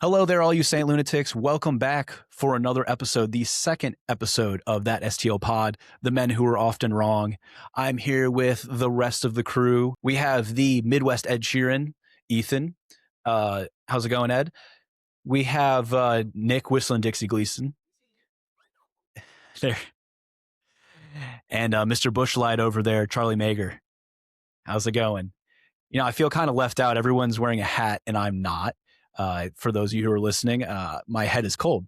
Hello there, all you Saint Lunatics. Welcome back for another episode, the second episode of That STL Pod, The Men Who Are Often Wrong. I'm here with the rest of the crew. We have the Midwest Ed Sheeran, Ethan. How's it going, Ed? We have Nick Whistling Dixie Gleason. There. And Mr. Bushlight over there, Charlie Mager. How's it going? I feel kind of left out. Everyone's wearing a hat and I'm not. For those of you who are listening, my head is cold.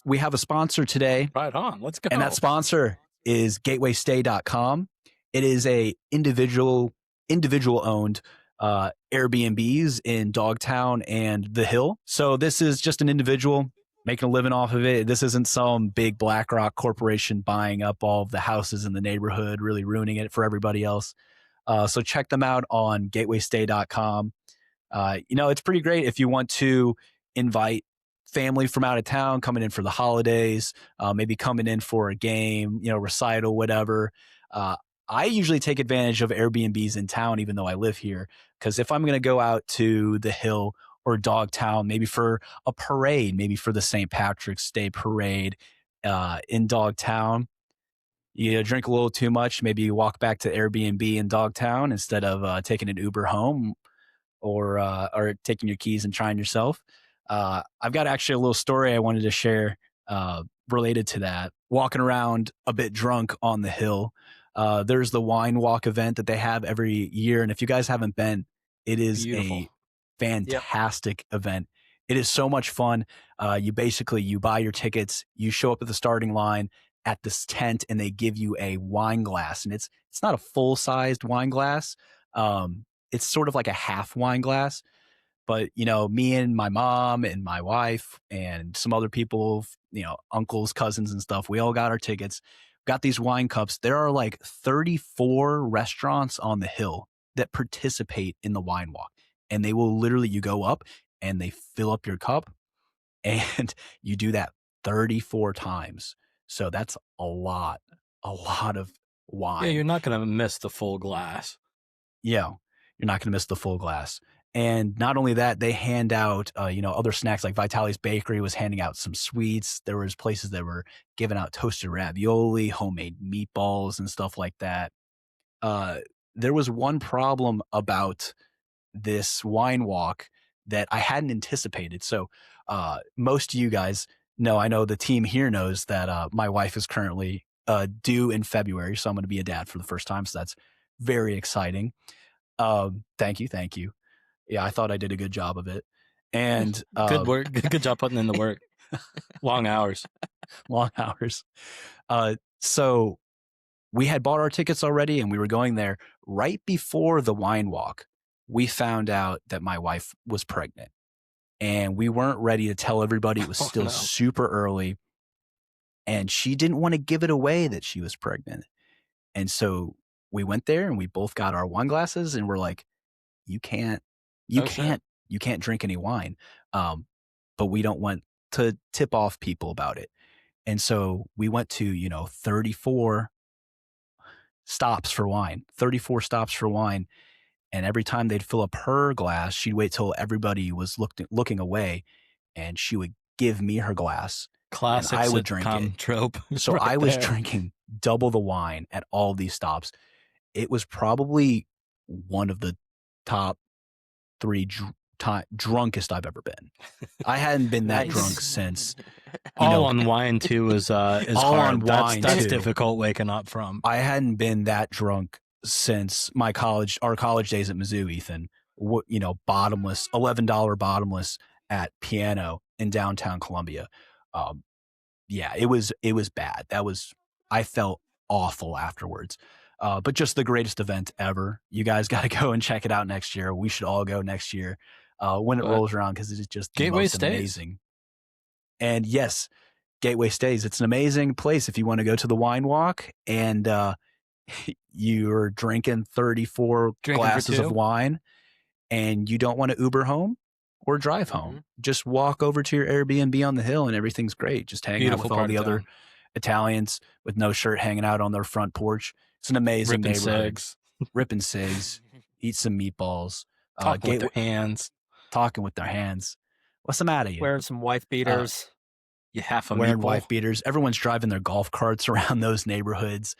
We have a sponsor today. Right on. Let's go. And that sponsor is gatewaystay.com. It is a individual owned Airbnbs in Dogtown and the Hill. So this is just an individual making a living off of it. This isn't some big BlackRock corporation buying up all of the houses in the neighborhood, really ruining it for everybody else. So check them out on gatewaystay.com. It's pretty great if you want to invite family from out of town coming in for the holidays, maybe coming in for a game, recital, whatever. I usually take advantage of Airbnbs in town, even though I live here, because if I'm going to go out to the Hill or Dogtown, maybe for a parade, maybe for the St. Patrick's Day parade in Dogtown, you drink a little too much, maybe you walk back to Airbnb in Dogtown instead of taking an Uber home or taking your keys and trying yourself. I've got actually a little story I wanted to share related to that. Walking around a bit drunk on the Hill. There's the wine walk event that they have every year. And if you guys haven't been, it is Beautiful. A fantastic event. It is so much fun. You buy your tickets, you show up at the starting line at this tent and they give you a wine glass. And it's not a full-sized wine glass. It's sort of like a half wine glass, but me and my mom and my wife and some other people, uncles, cousins and stuff, we all got our tickets, got these wine cups. There are like 34 restaurants on the Hill that participate in the wine walk, and they will literally, you go up and they fill up your cup and you do that 34 times. So that's a lot of wine. Yeah, you're not going to miss the full glass. Yeah. You're not going to miss the full glass. And not only that, they hand out, other snacks, like Vitali's Bakery was handing out some sweets. There was places that were giving out toasted ravioli, homemade meatballs and stuff like that. There was one problem about this wine walk that I hadn't anticipated. So most of you guys know, I know the team here knows that my wife is currently due in February. So I'm going to be a dad for the first time. So that's very exciting. Thank you. Yeah, I thought I did a good job of it. And good work. Good job putting in the work. Long hours. So we had bought our tickets already and we were going there. Right before the wine walk, we found out that my wife was pregnant and we weren't ready to tell everybody. It was still super early and she didn't want to give it away that she was pregnant. And so we went there and we both got our wine glasses and we're like, you can't drink any wine. But we don't want to tip off people about it. And so we went to, 34 stops for wine. And every time they'd fill up her glass, she'd wait till everybody was looking away and she would give me her glass. Classic. I would drink it. Trope. So right I was drinking double the wine at all these stops. It was probably one of the top 3 drunkest I've ever been. I hadn't been that drunk since. On wine too is all hard. On wine that's too. Difficult waking up from. I hadn't been that drunk since our college days at Mizzou, Ethan. Bottomless, $11 bottomless at Piano in downtown Columbia. It was bad. I felt awful afterwards. But just the greatest event ever. You guys got to go and check it out next year. We should all go next year when it rolls around because it is just Gateway stays. Amazing. And yes, Gateway Stays. It's an amazing place if you want to go to the wine walk and you're drinking 34 glasses of wine and you don't want to Uber home or drive home. Just walk over to your Airbnb on the Hill and everything's great. Just hang out with all the other Italians with no shirt hanging out on their front porch. It's an amazing neighborhood. Ripping cigs, eat some meatballs. Talking with their hands. What's the matter, you? Wearing some wife beaters. You half a Wearing meatball. wife beaters. Everyone's driving their golf carts around those neighborhoods,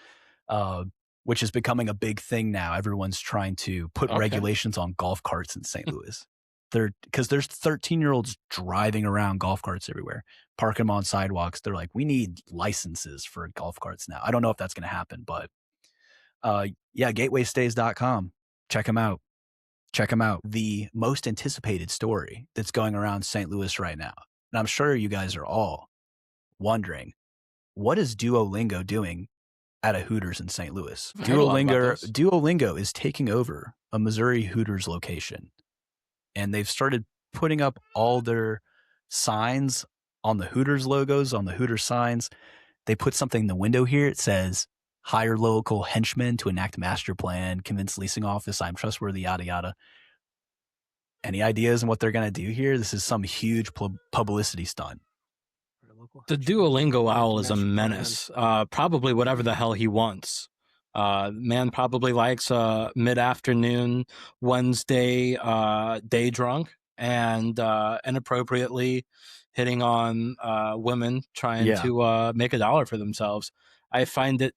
which is becoming a big thing now. Everyone's trying to put regulations on golf carts in St. Louis. Because there's 13-year-olds driving around golf carts everywhere, parking them on sidewalks. They're like, we need licenses for golf carts now. I don't know if that's going to happen, but gatewaystays.com. Check them out. Check them out. The most anticipated story that's going around St. Louis right now. And I'm sure you guys are all wondering, what is Duolingo doing at a Hooters in St. Louis? I heard a lot about this. Duolingo is taking over a Missouri Hooters location. And they've started putting up all their signs on the Hooters logos, on the Hooters signs. They put something in the window here. It says, hire local henchmen to enact master plan, convince leasing office I'm trustworthy, yada, yada. Any ideas on what they're going to do here? This is some huge publicity stunt. The Duolingo owl is a menace. Probably whatever the hell he wants. Man probably likes a mid-afternoon Wednesday day drunk and inappropriately hitting on women trying to make $1 for themselves. I find it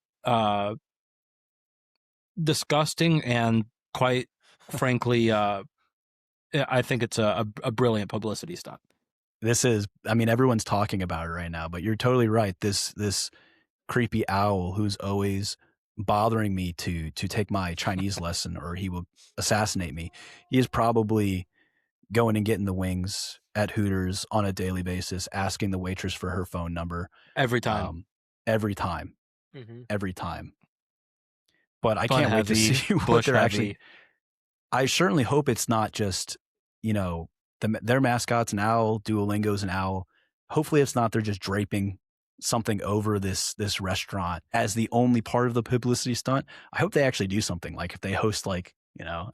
disgusting and quite frankly, I think it's a brilliant publicity stunt. This is, I mean, everyone's talking about it right now, but you're totally right. This creepy owl who's always bothering me to take my Chinese lesson, or he will assassinate me. He is probably going and getting the wings at Hooters on a daily basis, asking the waitress for her phone number every time. Every time. But I Fun can't wait to heavy, see what bush they're heavy. actually. I certainly hope it's not just, their mascot's an owl, Duolingo's an owl. Hopefully it's not they're just draping something over this restaurant as the only part of the publicity stunt. I hope they actually do something, like if they host I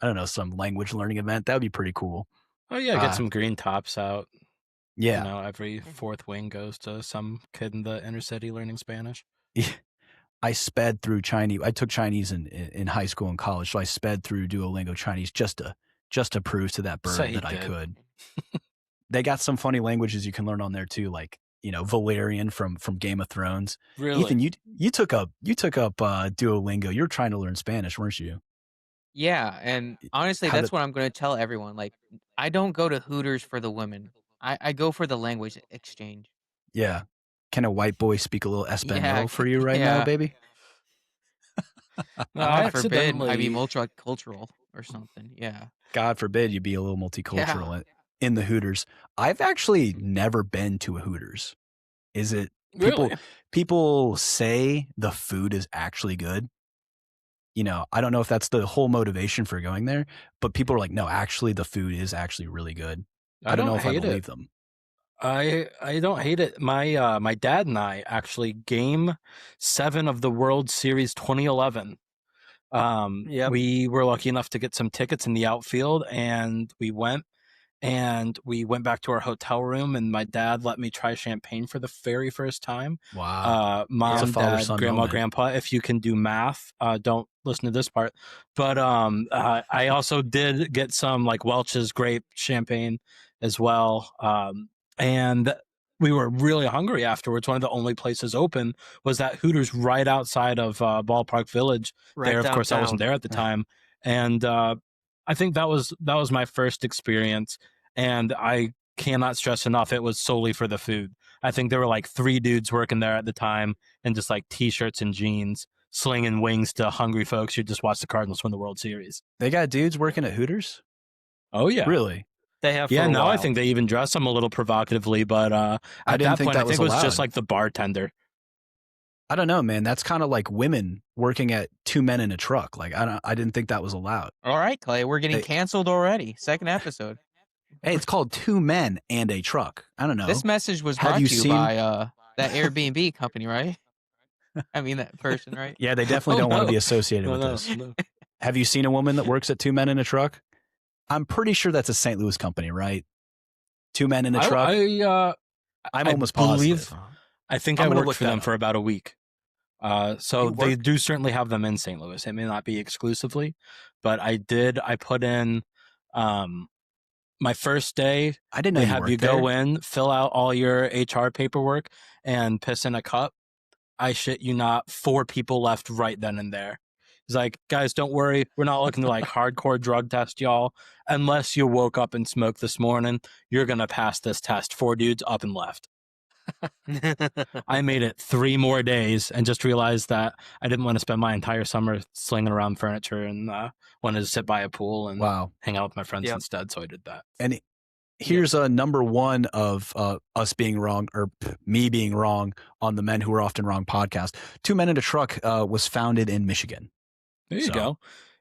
don't know, some language learning event. That would be pretty cool. Oh yeah, get some green tops out. Yeah. Every fourth wing goes to some kid in the inner city learning Spanish. I sped through Chinese. I took Chinese in high school and college, so I sped through Duolingo Chinese just to prove to that bird that I could. They got some funny languages you can learn on there too, like Valerian from Game of Thrones. Really? Ethan, you took up Duolingo. You were trying to learn Spanish, weren't you? Yeah, and honestly, that's what I'm going to tell everyone. Like, I don't go to Hooters for the women. I go for the language exchange. Yeah. Can a white boy speak a little Espanol for you right now, baby? God forbid I be multicultural or something. Yeah. God forbid you be a little multicultural in the Hooters. I've actually never been to a Hooters. Is it people say the food is actually good? I don't know if that's the whole motivation for going there, but people are like, no, actually the food is actually really good. I don't know if I believe them. I don't hate it. My dad and I actually Game 7 of the World Series 2011. We were lucky enough to get some tickets in the outfield, and we went back to our hotel room, and my dad let me try champagne for the very first time. Wow. Mom, dad, grandma, grandpa, if you can do math, don't listen to this part. But I also did get some like Welch's grape champagne as well. And we were really hungry afterwards. One of the only places open was that Hooters right outside of Ballpark Village. Right there, of downtown. course, I wasn't there at the time. And I think that was my first experience. And I cannot stress enough, it was solely for the food. I think there were like 3 dudes working there at the time and just like T-shirts and jeans, slinging wings to hungry folks who just watched the Cardinals win the World Series. They got dudes working at Hooters? Oh, yeah. Really? They have. Yeah, now I think they even dress them a little provocatively, but at that point, I think it was just like the bartender. I don't know, man. That's kind of like women working at 2 men in a truck. Like I didn't think that was allowed. All right, Clay, we're getting canceled already. Second episode. Hey, it's called 2 men and a truck. I don't know. This message was brought to you by that Airbnb company, right? I mean, that person, right? Yeah, they definitely don't want to be associated with this. No. Have you seen a woman that works at 2 men in a truck? I'm pretty sure that's a St. Louis company, right? 2 men in a truck. I'm almost positive. I think I worked for them for about a week. So they do certainly have them in St. Louis. It may not be exclusively, but I put in My first day, I didn't know they you have worked you there. go in, fill out all your HR paperwork, and piss in a cup. I shit you not, 4 people left right then and there. He's like, guys, don't worry. We're not looking to like hardcore drug test y'all. Unless you woke up and smoked this morning, you're going to pass this test. 4 dudes up and left. I made it 3 more days and just realized that I didn't want to spend my entire summer slinging around furniture and wanted to sit by a pool and hang out with my friends instead. So I did that. And here's a number one of us being wrong, or me being wrong on the Men Who Are Often Wrong podcast. 2 Men in a Truck was founded in Michigan. There you go.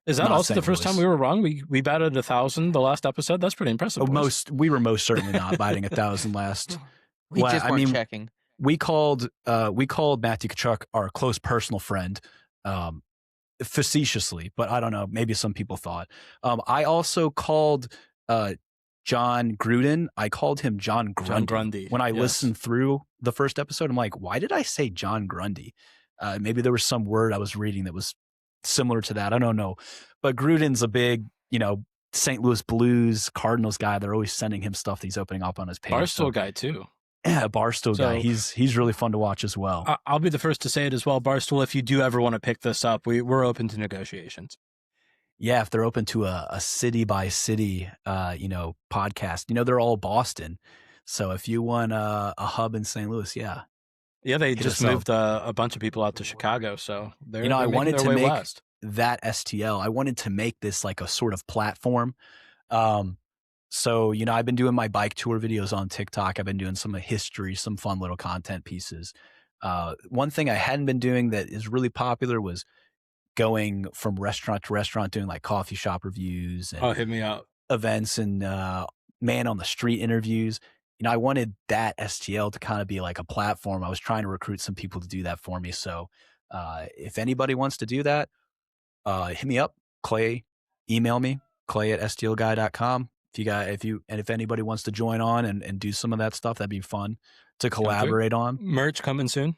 Is that also the first time we were wrong? We batted 1,000 the last episode. That's pretty impressive. We were most certainly not batting 1,000 last. We just weren't checking. We called Matthew Kachuk our close personal friend, facetiously, but I don't know. Maybe some people thought. I also called John Gruden. I called him John Grundy. When I listened through the first episode, I'm like, why did I say John Grundy? Maybe there was some word I was reading that was similar to that. I don't know. But Gruden's a big, St. Louis Blues, Cardinals guy. They're always sending him stuff that he's opening up on his page. Barstool guy too. Yeah, Barstool guy. He's really fun to watch as well. I'll be the first to say it as well. Barstool, if you do ever want to pick this up, we're open to negotiations. Yeah, if they're open to a city by city, podcast, they're all Boston. So if you want a hub in St. Louis, yeah. Yeah, they just moved a bunch of people out to Chicago. So they're I wanted to make west. That STL. I wanted to make this like a sort of platform. So, I've been doing my bike tour videos on TikTok. I've been doing some history, some fun little content pieces. One thing I hadn't been doing that is really popular was going from restaurant to restaurant, doing like coffee shop reviews and hit me up. Events and man on the street interviews. I wanted that STL to kind of be like a platform. I was trying to recruit some people to do that for me. So if anybody wants to do that, hit me up, Clay. Email me, clay@stlguy.com. If anybody wants to join on and do some of that stuff, that'd be fun to collaborate on. Merch coming soon.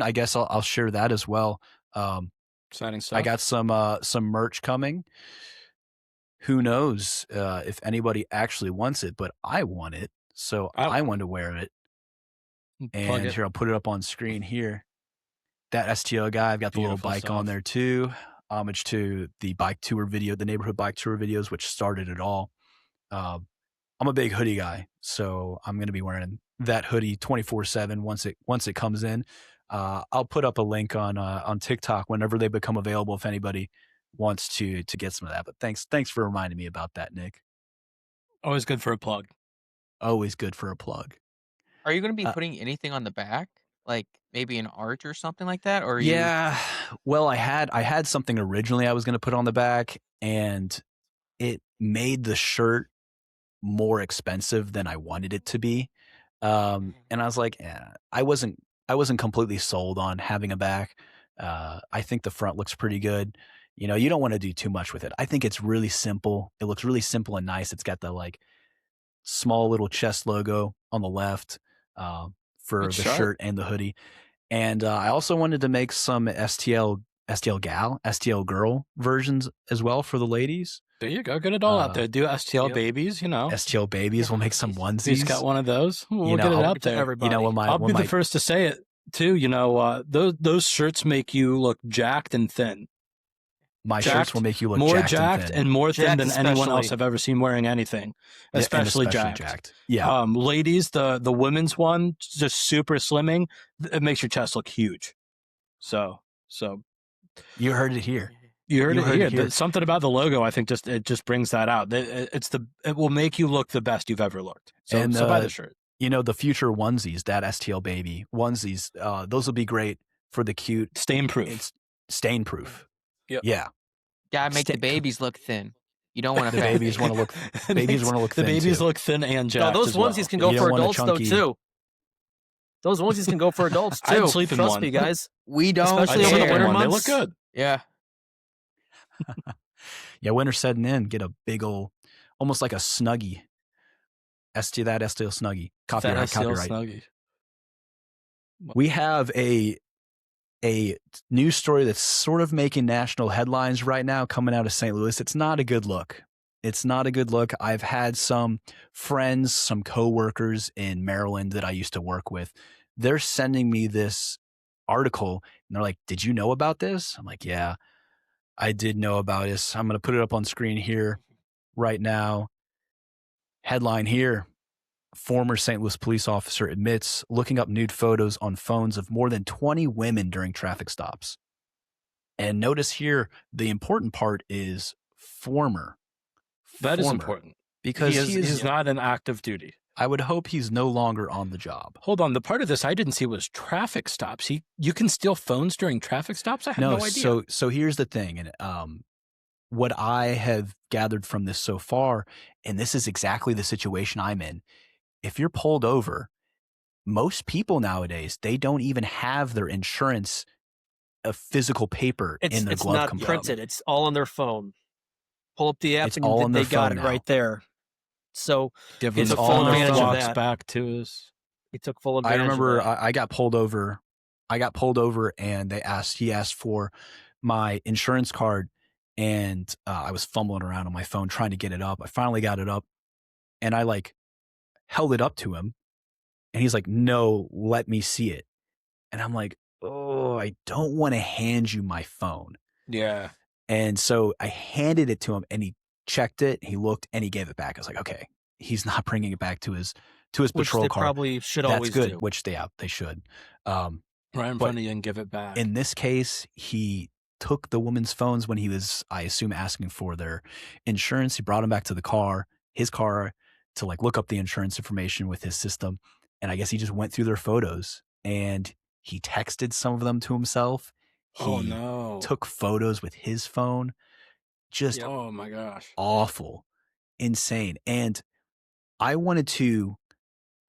I guess I'll share that as well. Exciting stuff. I got some merch coming. Who knows if anybody actually wants it, but I want it, so I want to wear it. And here, I'll put it up on screen here. That STL guy, I've got the little bike on there too. Homage to the bike tour video, the neighborhood bike tour videos, which started it all. I'm a big hoodie guy, so I'm going to be wearing that hoodie 24/7 once it comes in. I'll put up a link on TikTok whenever they become available if anybody wants to get some of that. But thanks for reminding me about that, Nick. Always good for a plug. Always good for a plug. Are you going to be putting anything on the back? Like maybe an arch or something like that? Or well, I had something originally I was going to put on the back, and it made the shirt more expensive than I wanted it to be. And I was like, I wasn't completely sold on having a back. I think the front looks pretty good. You don't want to do too much with it. I think it's really simple. It looks really simple and nice. It's got the like small little chest logo on the left for the shirt and the hoodie. And I also wanted to make some STL girl versions as well for the ladies. There you go. Get it all out there. Do STL babies, STL babies. We'll make some onesies. He's got one of those. We'll get it out there. Everybody. I'll be the first to say it too. Those shirts make you look jacked and thin. My shirts will make you look more jacked and more thin than anyone else I've ever seen wearing anything, especially jacked. Yeah. Ladies, the women's one, just super slimming. It makes your chest look huge. So you heard it here. You heard it here. Something about the logo, I think, just brings that out. It will make you look the best you've ever looked. So buy the shirt. The future onesies, that STL baby onesies, those will be great for the cute stain proof. It's stain proof. Yep. Yeah. Gotta make the babies look thin. You don't want to. The babies want to look. Babies want to look thin. The babies look thin and jacked. No, those onesies can go for adults though too. Those onesies can go for adults too. I'd sleep in Trust one. me, guys. We don't. Especially over the winter months. They look good. Yeah. Yeah, winter's setting in. Get a big old, almost like a Snuggie. STL Snuggie. Copyright. Snuggie. We have a news story that's sort of making national headlines right now coming out of St. Louis. It's not a good look. It's not a good look. I've had some friends, some coworkers in Maryland that I used to work with. They're sending me this article and they're like, "Did you know about this?" I'm like, "Yeah, I did know about this." I'm going to put it up on screen here right now. Headline here. Former St. Louis police officer admits looking up nude photos on phones of more than 20 women during traffic stops. And notice here, the important part is former. That is important. Because he's not in active duty. I would hope he's no longer on the job. Hold on. The part of this I didn't see was traffic stops. You can steal phones during traffic stops? I had no idea. So here's the thing. And what I have gathered from this so far, and this is exactly the situation I'm in. If you're pulled over, most people nowadays, they don't even have their insurance of physical paper in their glove compartment. It's not printed. It's all on their phone. Pull up the app It's all on and their they got phone it now. right there. So It's took full advantage of that. Back to us. He took full advantage. I remember of that. I got pulled over. And he asked for my insurance card, and I was fumbling around on my phone trying to get it up. I finally got it up, and I held it up to him, and he's like, "No, let me see it." And I'm like, "Oh, I don't want to hand you my phone." Yeah. And so I handed it to him, and he checked it, he looked, and he gave it back. I was like, okay, he's not bringing it back to his patrol Which they car. probably should That's always good, do. which they should. Right in front of you and give it back. In this case, he took the woman's phones when he was, I assume, asking for their insurance. He brought them back to his car, to look up the insurance information with his system. And I guess he just went through their photos and he texted some of them to himself. He took photos with his phone. Just oh my gosh. Awful. Insane. And I wanted to,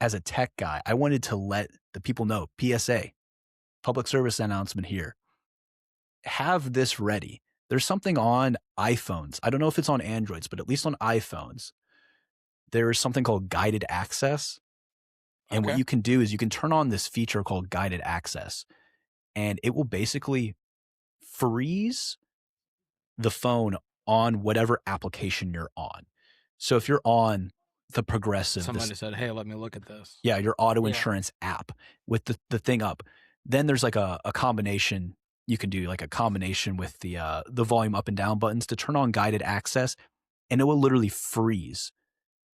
as a tech guy, I wanted to let the people know, PSA, public service announcement here. Have this ready. There's something on iPhones. I don't know if it's on Androids, but at least on iPhones, there is something called guided access. And what you can do is you can turn on this feature called guided access, and it will basically freeze the phone on whatever application you're on. So if you're on the Progressive, somebody said, "Hey, let me look at this." Yeah, your auto insurance app with the thing up. Then there's a combination you can do, a combination with the volume up and down buttons to turn on guided access, and it will literally freeze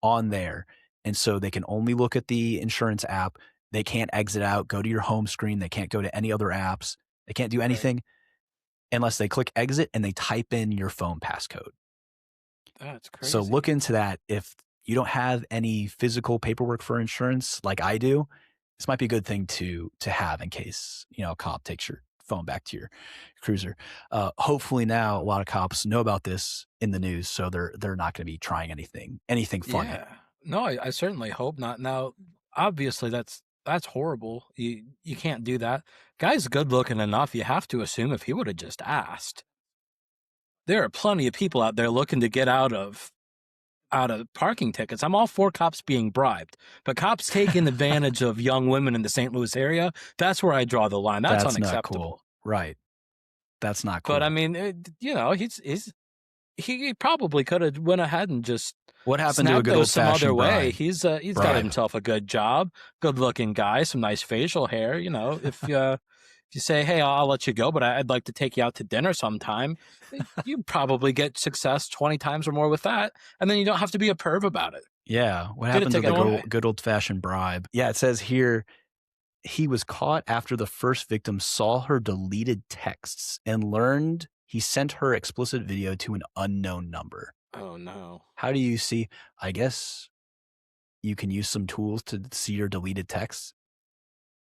on there. And so they can only look at the insurance app. They can't exit out, go to your home screen. They can't go to any other apps. They can't do anything unless they click exit and they type in your phone passcode. That's crazy. So look into that. If you don't have any physical paperwork for insurance like I do, this might be a good thing to have in case, a cop takes your phone back to your cruiser. Hopefully now a lot of cops know about this in the news, so they're not going to be trying anything funny. Yeah. No, I certainly hope not. Now, obviously that's horrible. You can't do that. Guy's good looking enough. You have to assume if he would have just asked. There are plenty of people out there looking to get out of parking tickets. I'm all for cops being bribed, but cops taking advantage of young women in the St. Louis area, that's where I draw the line. That's unacceptable. Not cool. Right. That's not cool. But I mean, he probably could have went ahead and just what happened to a good old some fashioned other way. bribe? He's got himself a good job, good looking guy, some nice facial hair. If you say, "Hey, I'll let you go, but I'd like to take you out to dinner sometime," you probably get success 20 times or more with that, and then you don't have to be a perv about it. Yeah, what happened to the good old fashioned bribe? Yeah, it says here he was caught after the first victim saw her deleted texts and learned he sent her explicit video to an unknown number. Oh no! How do you see? I guess you can use some tools to see your deleted texts.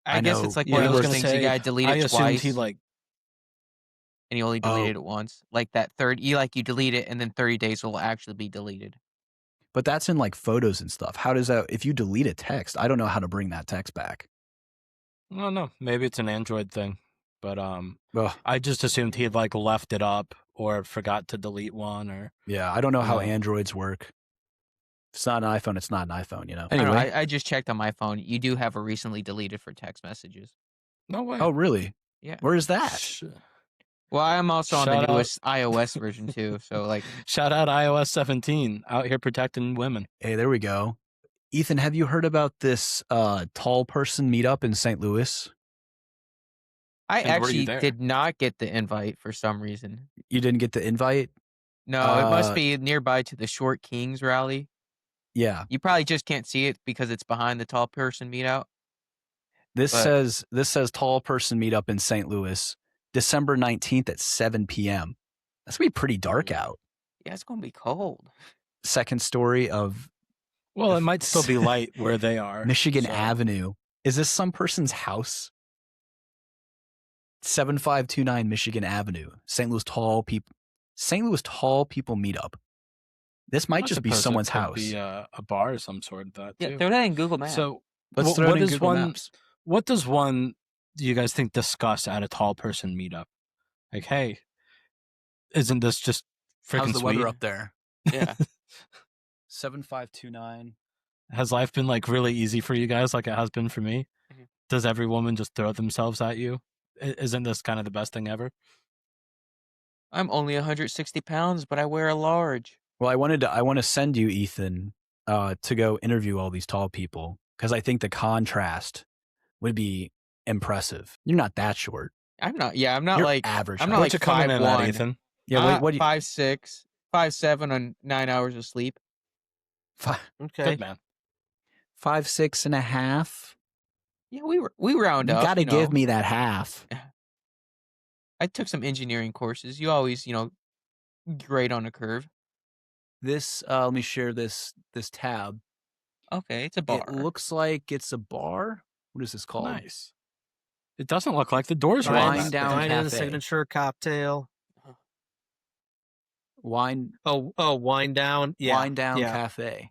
I guess it's one of those things you gotta delete it twice. He and you only deleted it once. Like that you delete it and then 30 days will actually be deleted. But that's in photos and stuff. How does that, if you delete a text, I don't know how to bring that text back. I don't know. Maybe it's an Android thing, but I just assumed he had left it up or forgot to delete one or. Yeah, I don't know how Androids work. If it's not an iPhone, it's not an iPhone, Anyway, I just checked on my phone. You do have a recently deleted for text messages. No way. Oh, really? Yeah. Where is that? Well, I'm also on the Shout out. newest iOS version too. So like, Shout out iOS 17 out here protecting women. Hey, there we go. Ethan, have you heard about this tall person meetup in St. Louis? I And were you actually there? did not get the invite for some reason. You didn't get the invite? No, it must be nearby to the Short Kings rally. Yeah. You probably just can't see it because it's behind the tall person meetup. This But- says tall person meetup in St. Louis, December 19th at 7 p.m. That's gonna be pretty dark out. Yeah, it's gonna be cold. Second story of Well, it might still be light where they are. Michigan so. Avenue. Is this some person's house? 7529 Michigan Avenue, St. Louis tall people meetup. This might I just be suppose it someone's could house. Be a bar of some sort. That Yeah, too. throw that in Google Maps. So Let's throw it in Google Maps. What does one do you guys think discuss at a tall person meetup? Like, hey, isn't this just freaking How's the sweet? weather up there? Yeah. 7529. Has life been like really easy for you guys, like it has been for me? Mhm. Does every woman just throw themselves at you? Isn't this kind of the best thing ever? I'm only 160 pounds, but I wear a large. Well, I want to send you, Ethan, to go interview all these tall people because I think the contrast would be impressive. You're not that short. I'm not. Yeah, I'm not You're like average. I'm height. not What like you coming in at, 5'1". Ethan? Yeah, what do you 5'6", 5'7" on 9 hours of sleep. Okay. Good man. 5'6.5"? Yeah, we round You up. got to give me that half. I took some engineering courses. You always, grade on a curve. This let me share this tab. Okay, it's a bar. It looks like it's a bar. What is this called? Nice. It doesn't look like the doors are Wine all down that. Dine's cafe. signature cocktail. Wine Wine down. Yeah. Wine Down yeah. Cafe.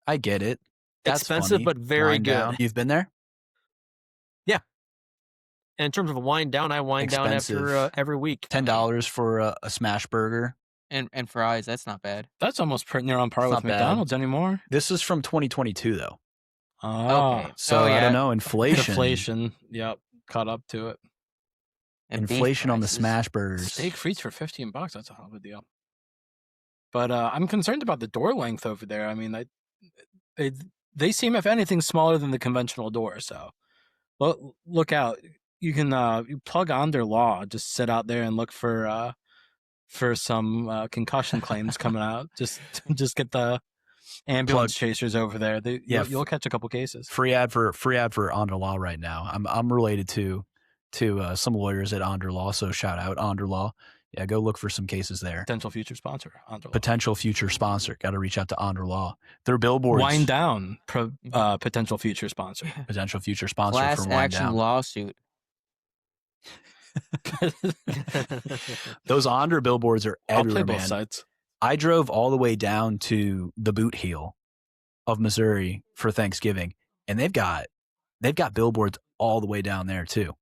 I get it. That's Expensive, funny. but very Wine good. Down. You've been there? And in terms of a wind down, I wind down Expensive. after every week. $10 for a smash burger. and fries. That's not bad. That's almost pretty near on par It's with not bad. McDonald's anymore. This is from 2022 though. Ah, Okay. So Oh, I yeah. don't know. Inflation. inflation. Yep, caught up to it. And beef Inflation on the prices. smash burgers. Steak frites for $15. That's a hell of a deal. But I'm concerned about the door length over there. I mean, they seem, if anything, smaller than the conventional door. So look out. You can you plug on their law. Just sit out there and look for some concussion claims coming out. Just get the ambulance chasers over there. You'll catch a couple cases. Free ad for Onder Law right now. I'm related to some lawyers at Onder Law, so shout out Onder Law. Yeah, go look for some cases there. Potential future sponsor. Onder Law. Potential future sponsor. Got to reach out to Onder Law. Their billboards. Wind down. Potential future sponsor. Potential future sponsor Class for Wind action Down. lawsuit. Those Onder billboards are I'll play everywhere, both man. sides. I drove all the way down to the Boot Heel of Missouri for Thanksgiving, and they've got billboards all the way down there too.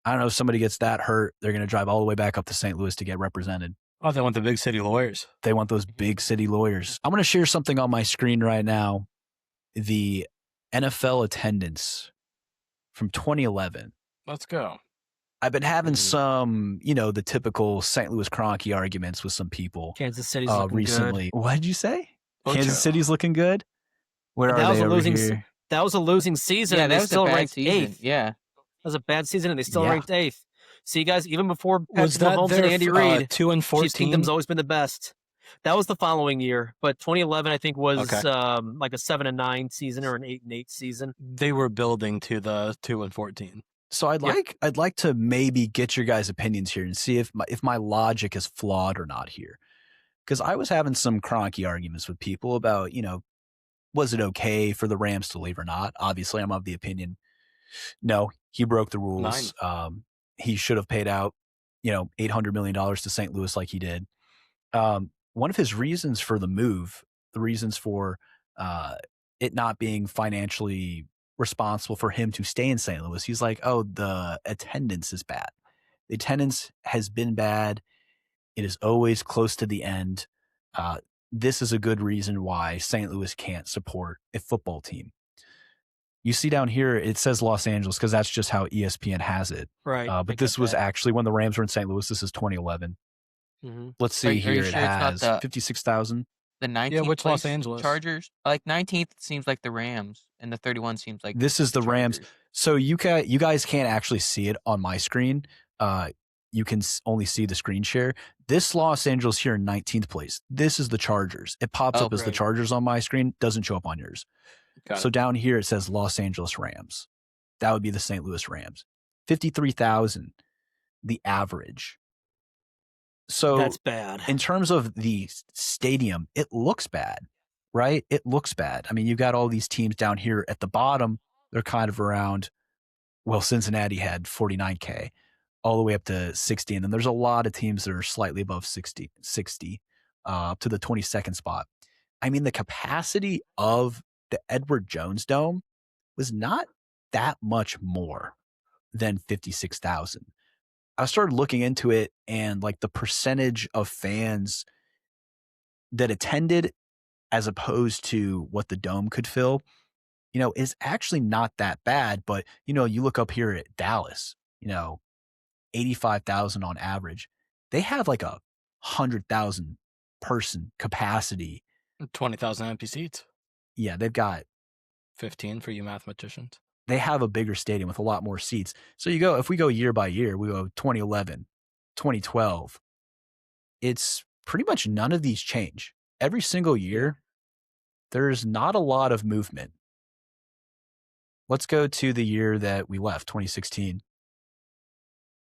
I don't know if somebody gets that hurt, they're going to drive all the way back up to St. Louis to get represented. Oh, they want the big city lawyers. They want those big city lawyers. I'm going to share something on my screen right now. The NFL attendance from 2011. Let's go. I've been having some, the typical St. Louis Kroenke arguments with some people Kansas City's looking recently. good. What did you say? Ocho. Kansas City's looking good? Where That are was they a over losing here? That was a losing season, Yeah, and that they was still a bad ranked season. 8th. Yeah. That was a bad season, and they still Yeah. ranked 8th. See, guys, even before Was Patrick that Mahomes their and Andy Reid, 2 and Chiefs 14? Kingdom's always been the best. That was the following year, but 2011 I think was Okay. like a 7-9 season or an 8-8 season. They were building to the 2 and 14. So I'd like to maybe get your guys' opinions here and see if my logic is flawed or not here. Because I was having some Kroenke arguments with people about, was it okay for the Rams to leave or not? Obviously, I'm of the opinion, no, he broke the rules. He should have paid out, $800 million to St. Louis like he did. One of his reasons for the move, the reasons for it not being financially responsible for him to stay in St. Louis, he's like, oh, the attendance is bad. The attendance has been bad. It is always close to the end. This is a good reason why St. Louis can't support a football team. You see down here, it says Los Angeles because that's just how ESPN has it. Right. But this was actually when the Rams were in St. Louis. This is 2011. Mm-hmm. Let's see Are here. you It sure it's not has 56,000. the 19th Yeah, which Los place Angeles? Chargers? Like 19th seems like the Rams, and the 31 seems like This is the Rams. Chargers. So you guys can't actually see it on my screen. You can only see the screen share. This Los Angeles here in 19th place. This is the Chargers. It pops up as the Chargers on my screen. Doesn't show up on yours. So down here it says Los Angeles Rams. That would be the St. Louis Rams. 53,000, the average. So that's bad. In terms of the stadium, it looks bad, right? It looks bad. I mean, you've got all these teams down here at the bottom. They're kind of around, well, Cincinnati had 49K all the way up to 60. And then there's a lot of teams that are slightly above 60 up to the 22nd spot. I mean, the capacity of the Edward Jones Dome was not that much more than 56,000. I started looking into it, and like the percentage of fans that attended as opposed to what the dome could fill, is actually not that bad. But, you look up here at Dallas, 85,000 on average. They have like 100,000 person capacity. 20,000 empty seats. Yeah, they've got 15 for you mathematicians. They have a bigger stadium with a lot more seats. So if we go year by year, we go 2011, 2012. It's pretty much none of these change. Every single year, there's not a lot of movement. Let's go to the year that we left, 2016.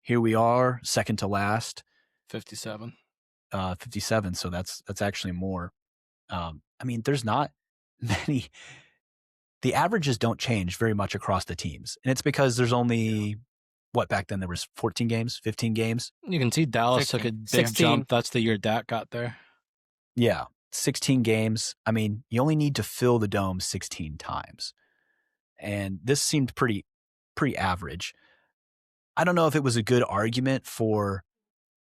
Here we are, second to last. 57. 57, so that's actually more. I mean, there's not many. The averages don't change very much across the teams. And it's because there's only, back then there was 14 games, 15 games. You can see Dallas took a big jump. That's the year Dak got there. Yeah, 16 games. I mean, you only need to fill the dome 16 times. And this seemed pretty average. I don't know if it was a good argument for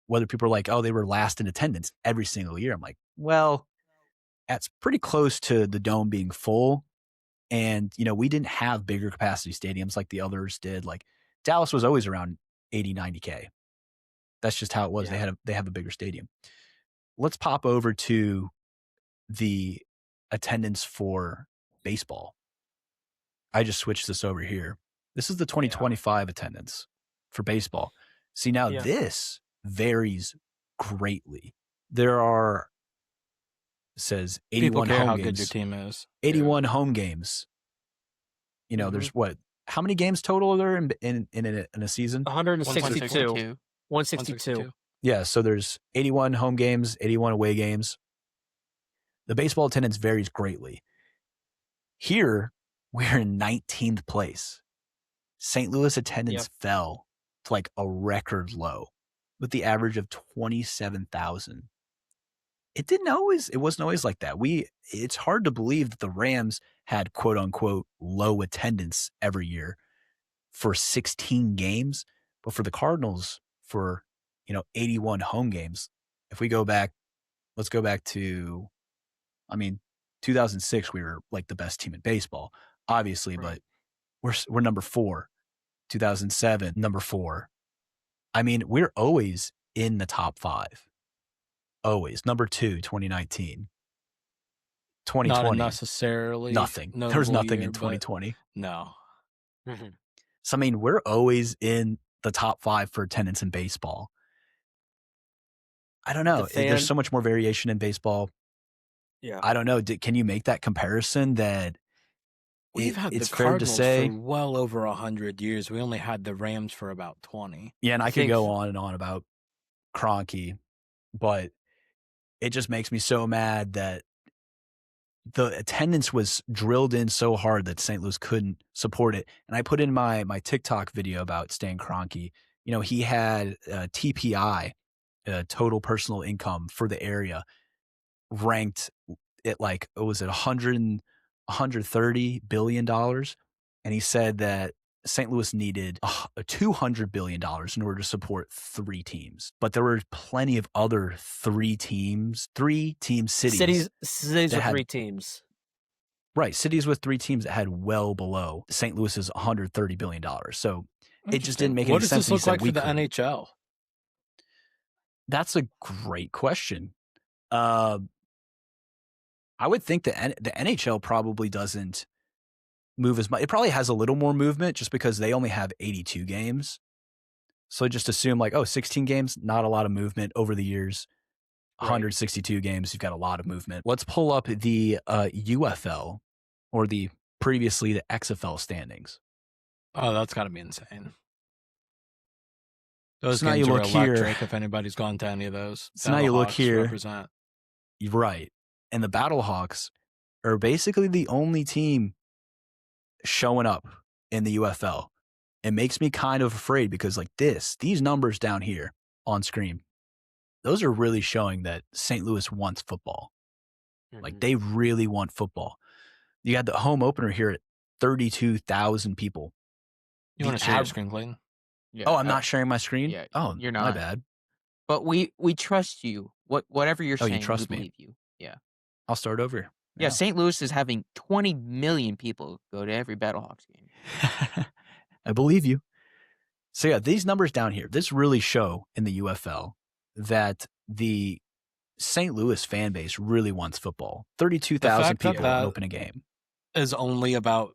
whether people are like, oh, they were last in attendance every single year. I'm like, well, that's pretty close to the dome being full. And, we didn't have bigger capacity stadiums like the others did. Like Dallas was always around 80, 90K. That's just how it was. Yeah. They have a bigger stadium. Let's pop over to the attendance for baseball. I just switched this over here. This is the 2025 attendance for baseball. See, now this varies greatly. There are, it says 81 People care home how games. good your team is. 81 home games. There's how many games total are there in a season? 162. 162. Yeah, so there's 81 home games, 81 away games. The baseball attendance varies greatly. Here, we're in 19th place. St. Louis attendance fell to like a record low with the average of 27,000. It wasn't always like that. It's hard to believe that the Rams had quote unquote low attendance every year for 16 games, but for the Cardinals for, 81 home games. If we go back, let's go back to, 2006, we were like the best team in baseball, obviously, right. But we're number 4. 2007, number 4. I mean, we're always in the top 5. Always. Number 2, 2019. 2020. Not necessarily. Nothing. There's nothing in 2020. No. Mm-hmm. So, I mean, we're always in the top 5 for attendance in baseball. I don't know. There's so much more variation in baseball. Yeah. I don't know. Can you make that comparison that we've had it's the fair Cardinals to say for well over 100 years. We only had the Rams for about 20. Yeah, and I could go on and on about Kroenke, but it just makes me so mad that the attendance was drilled in so hard that St. Louis couldn't support it. And I put in my TikTok video about Stan Kroenke. He had TPI, total personal income for the area, ranked at like, was it $130 billion? And he said that St. Louis needed $200 billion in order to support 3 teams. But there were plenty of other 3-team cities. Cities with 3 teams. Right. Cities with 3 teams that had well below St. Louis's $130 billion. So it just didn't make any sense. What does this look like for the couldn't. NHL? That's a great question. I would think that the NHL probably doesn't move as much. It probably has a little more movement just because they only have 82 games. So just assume 16 games, not a lot of movement over the years. 162 games, you've got a lot of movement. Let's pull up the UFL or the previously the XFL standings. Oh, that's got to be insane. Those So now games you are look electric here. if anybody's gone to any of those. So now you look Battlehawks here. Represent. Right. And the Battlehawks are basically the only team showing up in the UFL. It makes me kind of afraid because these numbers down here on screen, those are really showing that St. Louis wants football. Like they really want football. You had the home opener here at 32,000 people. You want to share your screen, Clayton? Yeah. Oh, I'm not sharing my screen? Yeah, Oh, you're not. my bad. But we trust you. Whatever you're saying, you trust we me. believe you. Yeah. I'll start over. Yeah, St. Louis is having 20 million people go to every Battlehawks game. I believe you. So yeah, these numbers down here, this really show in the UFL that the St. Louis fan base really wants football. 32,000 people open a game. Is only about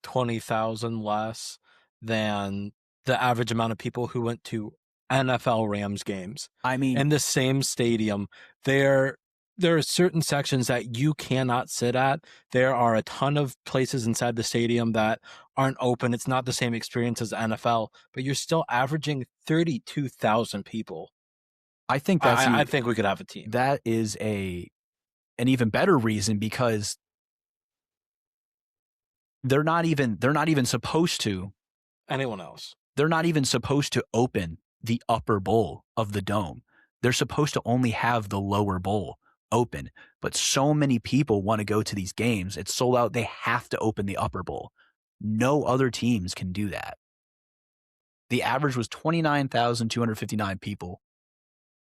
20,000 less than the average amount of people who went to NFL Rams games. I mean, in the same stadium, there are certain sections that you cannot sit at. There are a ton of places inside the stadium that aren't open. It's not the same experience as the NFL, but you're still averaging 32,000 people. I think I think we could have a team. That is an even better reason because they're not even supposed to. Anyone else? They're not even supposed to open the upper bowl of the dome. They're supposed to only have the lower bowl open. But so many people want to go to these games. It's sold out. They have to open the upper bowl. No other teams can do that. The average was 29,259 people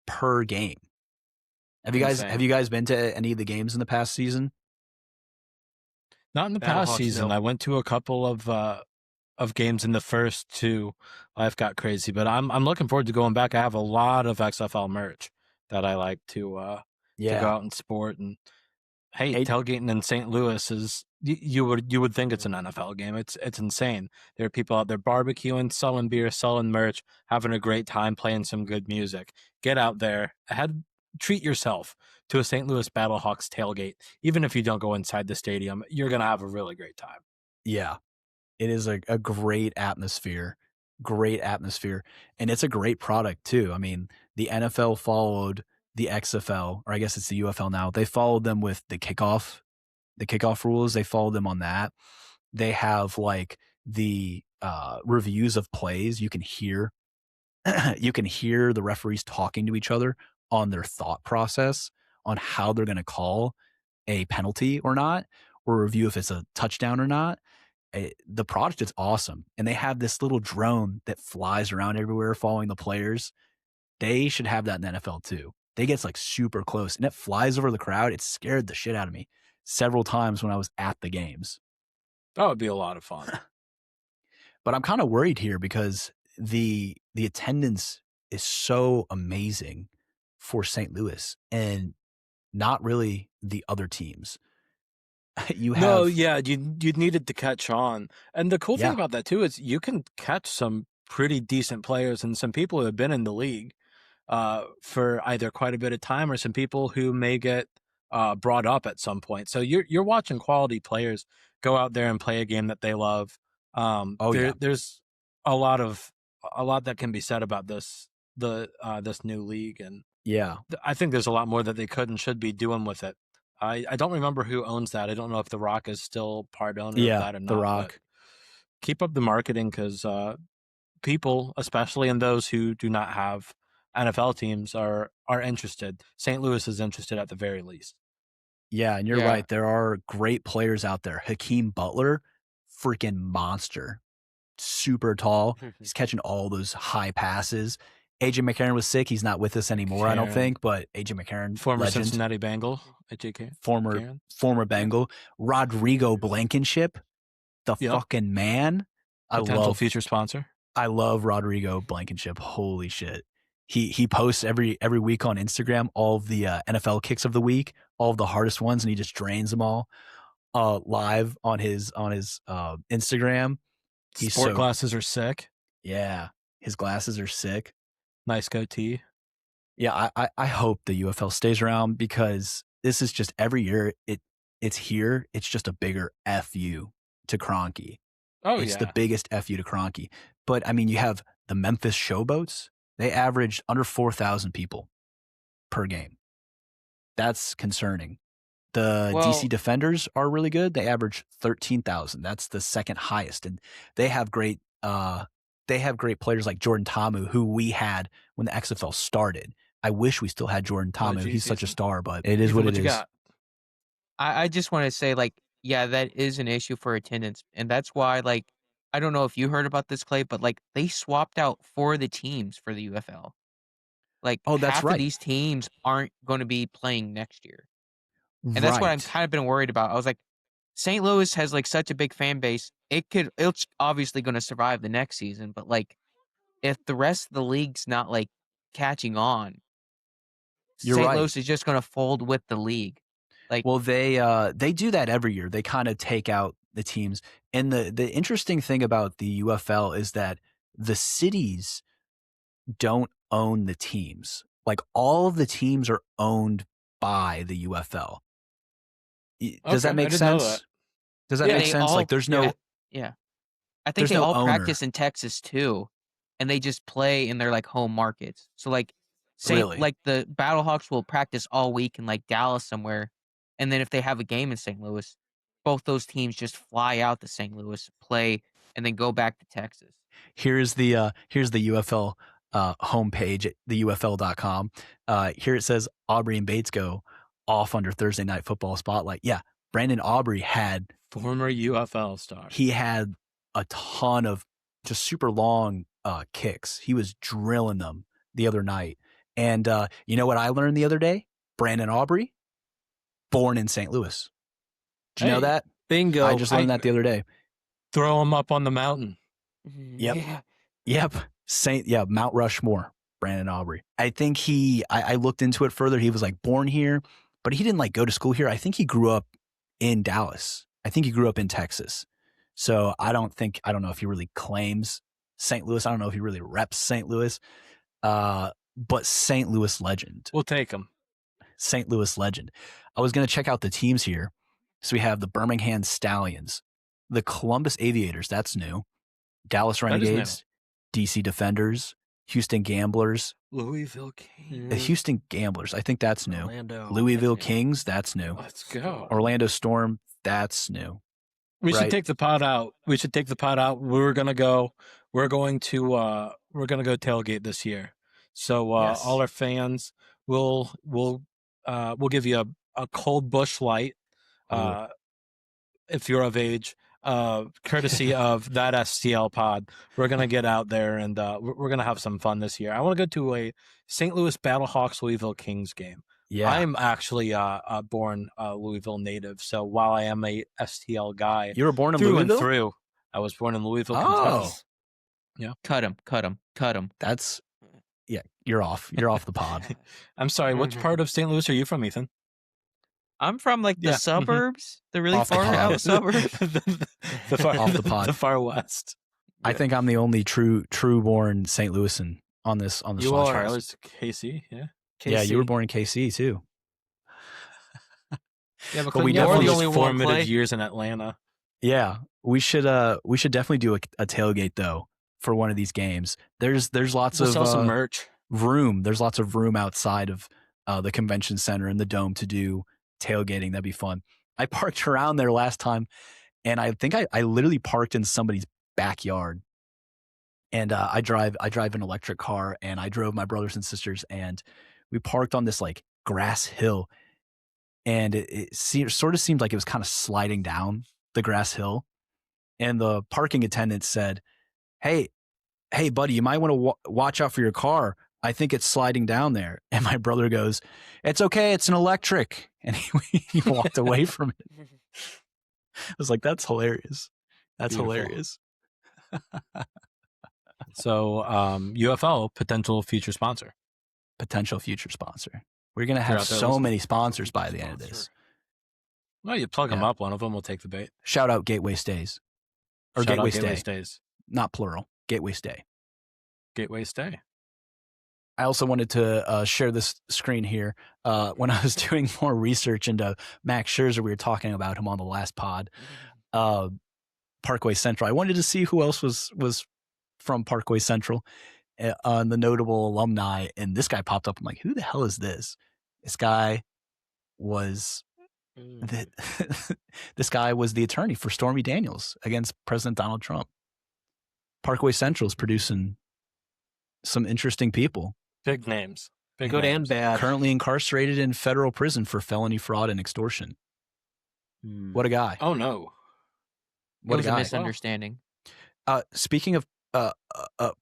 per game. Have you guys been to any of the games in the past season? Not in the past season. I went to a couple of games in the first two. Life got crazy, but I'm looking forward to going back. I have a lot of XFL merch that I like to go out and sport. And hey, tailgating in St. Louis is you would think it's an NFL game. It's insane. There are people out there barbecuing, selling beer, selling merch, having a great time, playing some good music. Get out there, treat yourself to a St. Louis Battlehawks tailgate. Even if you don't go inside the stadium, you're gonna have a really great time. Yeah, it is a great atmosphere. And it's a great product too. I mean, the NFL followed the XFL, or I guess it's the UFL now. They followed them with the kickoff rules. They followed them on that. They have the reviews of plays. You can hear the referees talking to each other on their thought process on how they're going to call a penalty or not, or review if it's a touchdown or not. The product is awesome. And they have this little drone that flies around everywhere following the players. They should have that in the NFL too. They get super close and it flies over the crowd. It scared the shit out of me several times when I was at the games. That would be a lot of fun. But I'm kind of worried here because the attendance is so amazing for St. Louis and not really the other teams. You needed to catch on. And the cool thing about that too is you can catch some pretty decent players and some people who have been in the league for either quite a bit of time or some people who may get brought up at some point. So you're watching quality players go out there and play a game that they love. There's a lot that can be said about this new league, and I think there's a lot more that they could and should be doing with it. I don't remember who owns that. I don't know if The Rock is still part owner of that or not. The Rock. Keep up the marketing because people, especially in those who do not have NFL teams, are interested. St. Louis is interested at the very least. Yeah, and you're right. There are great players out there. Hakeem Butler, freaking monster. Super tall. He's catching all those high passes. AJ McCarron was sick. He's not with us anymore, I don't think. But AJ McCarron, former legend, Cincinnati Bengal, AJ former Bengal, Rodrigo Blankenship, the fucking man. Potential future sponsor. I love Rodrigo Blankenship. Holy shit. He posts every week on Instagram all of the NFL kicks of the week, all of the hardest ones, and he just drains them all live on his Instagram. Sport glasses are sick. Yeah, his glasses are sick. Nice goatee. Yeah, I hope the UFL stays around because this is just every year it's here. It's just a bigger FU to Kroenke. It's the biggest FU to Kroenke. But I mean, you have the Memphis Showboats. They averaged under 4,000 people per game. That's concerning. The DC Defenders are really good. They average 13,000. That's the second highest, and they have great players like Jordan Tamu, who we had when the XFL started. I wish we still had Jordan Tamu. He's such a star, but it is what it is. I just want to say, like, yeah, that is an issue for attendance, and that's why, like, I don't know if you heard about this, Clay, but like they swapped out 4 of the teams for the UFL. Like, half of these teams aren't going to be playing next year. And that's what I'm kind of been worried about. I was like, St. Louis has like such a big fan base. It's obviously going to survive the next season, but like if the rest of the league's not like catching on, St. Louis is just going to fold with the league. Like, well, they do that every year. They kind of take out the teams. And the interesting thing about the UFL is that the cities don't own the teams. Like all of the teams are owned by the UFL. Does that make sense? Does that make sense? Like there's no I think they all practice in Texas too, and they just play in their like home markets. So like like the Battlehawks will practice all week in like Dallas somewhere, and then if they have a game in St. Louis, both those teams just fly out to St. Louis, play, and then go back to Texas. Here's the UFL homepage at theufl.com. Here it says Aubrey and Bates go off under Thursday Night Football Spotlight. Yeah, Brandon Aubrey had former UFL star. He had a ton of just super long kicks. He was drilling them the other night. And you know what I learned the other day? Brandon Aubrey, born in St. Louis. Did you know that? Bingo. I just learned that the other day. Throw him up on the mountain. Yep. Yep. Mount Rushmore, Brandon Aubrey. I think I looked into it further. He was like born here, but he didn't like go to school here. I think he grew up in Dallas. I think he grew up in Texas. So I don't know if he really claims St. Louis. I don't know if he really reps St. Louis. But St. Louis legend. We'll take him. St. Louis legend. I was going to check out the teams here. So we have the Birmingham Stallions, the Columbus Aviators. That's new. Dallas Renegades, DC Defenders, Houston Gamblers, Louisville Kings. The Houston Gamblers. I think that's new. Louisville Kings. That's new. Let's go. Orlando Storm. That's new. We should take the pod out. We're going to go tailgate this year. So all our fans will give you a cold Busch Light if you're of age, courtesy of that STL pod. We're gonna get out there and we're gonna have some fun this year. I want to go to a St. Louis Battlehawks Louisville Kings game. Yeah, I'm actually a born Louisville native. So while I am a STL guy, you were born in through Louisville? and through. I was born in Louisville, Kentucky. Yeah, cut him. That's You're off the pod. I'm sorry. Which part of St. Louis are you from, Ethan? I'm from like the suburbs, the really far out suburbs, the far off the pod, the far west. I think I'm the only true born St. Louisan on this. You are. I was KC, yeah. KC. Yeah, you were born in KC too. Yeah, but we definitely the only formative years in Atlanta. Yeah, we should definitely do a tailgate though for one of these games. There's lots of sell some merch. Room. There's lots of room outside of the convention center and the dome to do tailgating. That'd be fun. I parked around there last time, and I think I literally parked in somebody's backyard. And I drive an electric car, and I drove my brothers and sisters, and we parked on this like grass hill, and it sort of seemed like it was kind of sliding down the grass hill, and the parking attendant said, "Hey, buddy, you might want to watch out for your car. I think it's sliding down there. And my brother goes, it's okay. It's an electric. And he walked away from it. I was like, that's hilarious. That's Beautiful. hilarious. So UFL, potential future sponsor. Potential future sponsor. We're going to have so many sponsors by the end of this. Well, you plug them up. One of them will take the bait. Shout out Gateway Stays. Or Shout Gateway out Gateway Stay. Stays. Not plural. Gateway Stay. Gateway Stay. I also wanted to share this screen here. When I was doing more research into Max Scherzer, we were talking about him on the last pod. Parkway Central. I wanted to see who else was from Parkway Central on the notable alumni, and this guy popped up. I'm like, who the hell is this? This guy was this guy was the attorney for Stormy Daniels against President Donald Trump. Parkway Central is producing some interesting people. Big names. Good names. And bad. Currently incarcerated in federal prison for felony fraud and extortion. What a guy. Oh, no. What was a misunderstanding. Speaking of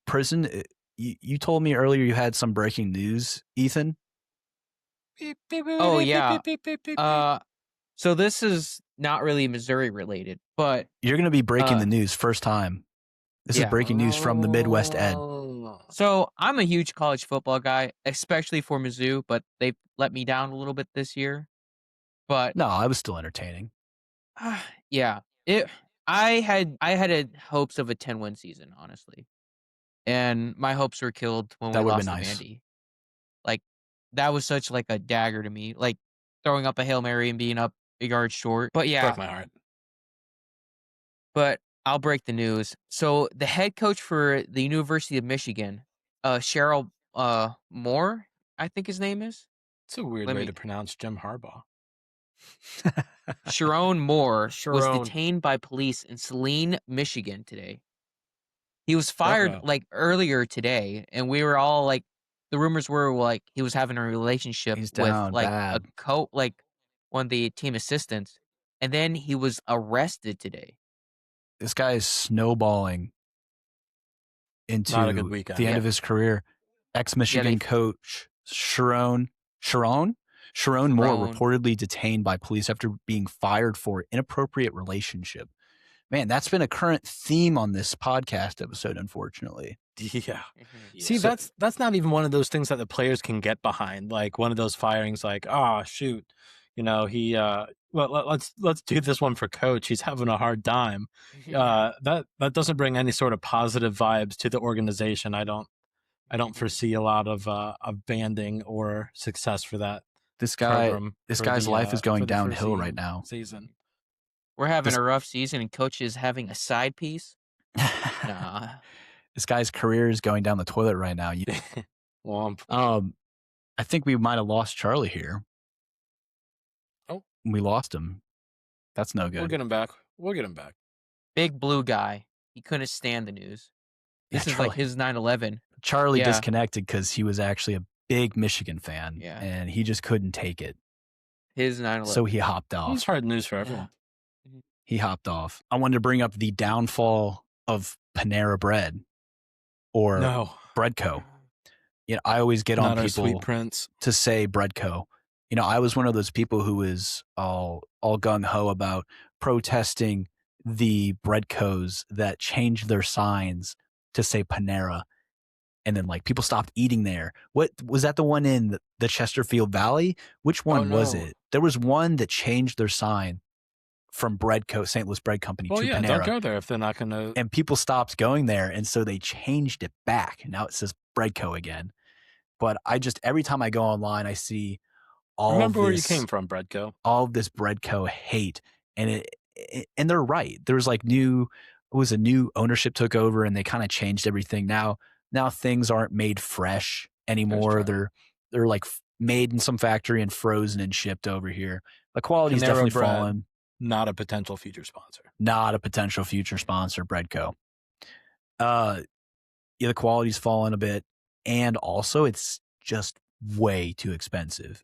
prison, you told me earlier you had some breaking news, Ethan. Oh, yeah. So this is not really Missouri related, but you're going to be breaking the news first time. This is breaking news from the Midwest Ed. So I'm a huge college football guy, especially for Mizzou, but they've let me down a little bit this year. But no, I was still entertaining. Yeah, I had hopes of a 10-win season, honestly, and my hopes were killed when we lost to Vandy. Like that was such like a dagger to me, like throwing up a Hail Mary and being up a yard short. But yeah, broke my heart. But I'll break the news. So the head coach for the University of Michigan, Cheryl Moore, I think his name is. It's a weird way to pronounce Jim Harbaugh. Sharon Moore was detained by police in Saline, Michigan today. He was fired like earlier today, and we were all like, the rumors were like he was having a relationship with like one of the team assistants, and then he was arrested today. This guy is snowballing into Not a good weekend. The end of his career. Ex-Michigan coach Sharon Moore reportedly detained by police after being fired for inappropriate relationship. Man, that's been a current theme on this podcast episode, unfortunately. Yeah. See, that's not even one of those things that the players can get behind. Like one of those firings, like, oh shoot, he let's do this one for coach. He's having a hard time. That doesn't bring any sort of positive vibes to the organization. I don't foresee a lot of banding or success for that. This guy's life is going downhill right now. Season. We're having a rough season, and coach is having a side piece. Nah. This guy's career is going down the toilet right now. I think we might have lost Charlie here. Oh, we lost him. That's no good. We'll get him back. Big blue guy. He couldn't stand the news. This is like his 9/11. Charlie disconnected because he was actually a big Michigan fan, and he just couldn't take it. His 9/11. So he hopped off. It's hard news for everyone. He hopped off. I wanted to bring up the downfall of Panera Bread or Breadco. I always get on people to say Breadco. I was one of those people who was all gung-ho about protesting the Breadcos that changed their signs to say Panera. And then people stopped eating there. What was that, the one in the Chesterfield Valley? Which one was it? There was one that changed their sign from Breadco, St. Louis Bread Company, to Panera. Don't go there if they're not going to. And people stopped going there, and so they changed it back. Now it says Breadco again. But every time I go online, I see Remember where you came from, Breadco. All of this Breadco hate, and they're right. There was new ownership took over, and they kind of changed everything. Now things aren't made fresh anymore. They're made in some factory and frozen and shipped over here. The quality's definitely fallen. Not a potential future sponsor. Breadco. The quality's fallen a bit, and also it's just way too expensive.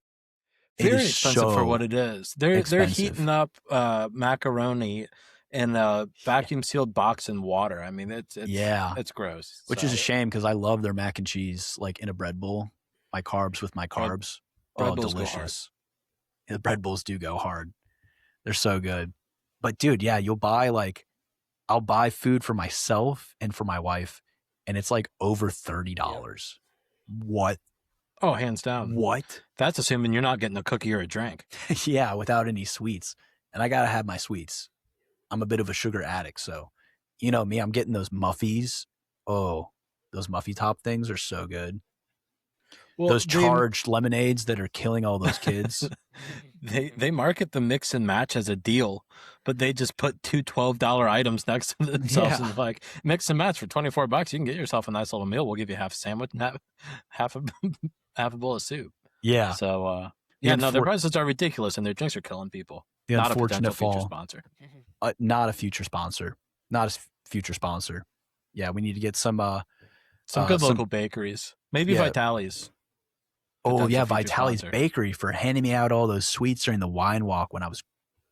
Very expensive for what it is. They're heating up macaroni in a vacuum sealed box in water. I mean, it's gross. Which is a shame because I love their mac and cheese like in a bread bowl. My carbs with my carbs. Bread bowls delicious. The bread bowls do go hard. They're so good. But dude, yeah, I'll buy food for myself and for my wife, and it's like over $30. What? Oh, hands down. What? That's assuming you're not getting a cookie or a drink. Yeah, without any sweets. And I gotta have my sweets. I'm a bit of a sugar addict, so you know me, I'm getting those muffies. Oh, those muffy top things are so good. Well, those charged lemonades that are killing all those kids. They market the mix and match as a deal, but they just put two $12 items next to themselves and like mix and match for $24. You can get yourself a nice little meal. We'll give you half a sandwich and half a bowl of soup. Yeah. So their prices are ridiculous and their drinks are killing people. The not unfortunate a future sponsor. Not a future sponsor. Not a future sponsor. Yeah, we need to get some good local bakeries. Maybe Vitali's. Oh yeah, Vitali's Bakery for handing me out all those sweets during the wine walk when I was